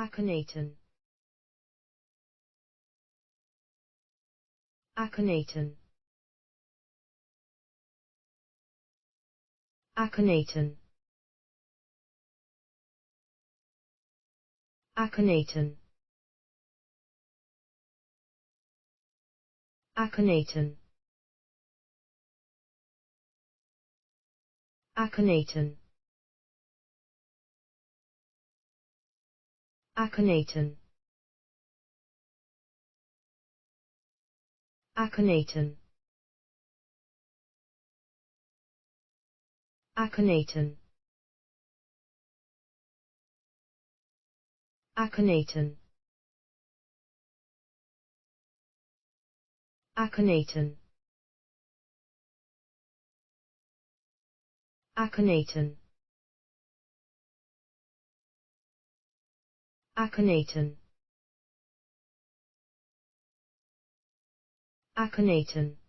Akhenaten. Akhenaten. Akhenaten. Akhenaten. Akhenaten. Akhenaten. Akhenaten. Akhenaten. Akhenaten. Akhenaten. Akhenaten. Akhenaten. Akhenaten. Akhenaten.